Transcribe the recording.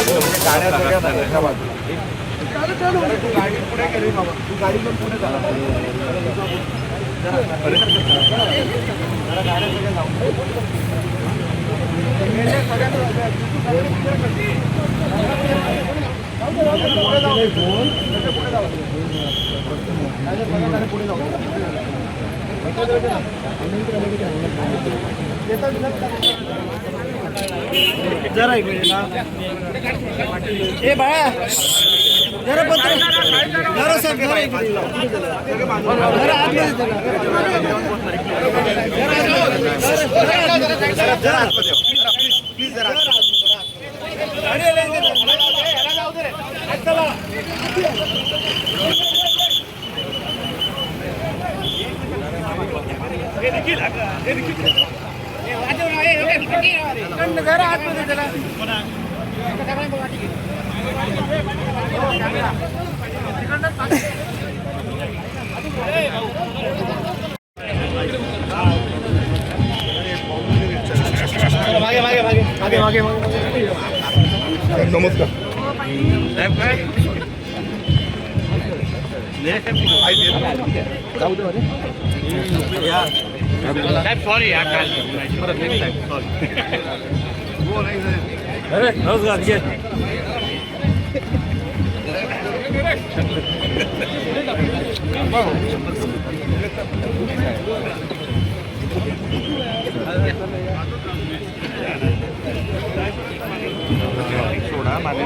गाड्या सगळ्या एका बाजूला. तू गाडी पुढे गेली बाबा, तू गाडी पण पुढे झाला जरा गाड्या सगळ्या लावून पुढे जाऊ जरा एक मिनिट ए बाळा जरा पत्र जरा साहेब जरा एक मिनिट जरा आतमध्ये जरा प्लीज जरा जरा आतमध्ये जरा मागे मागे मागे मागे मागे मागे नमस्कार सॉरी अरे नमस्कार सोडा माझे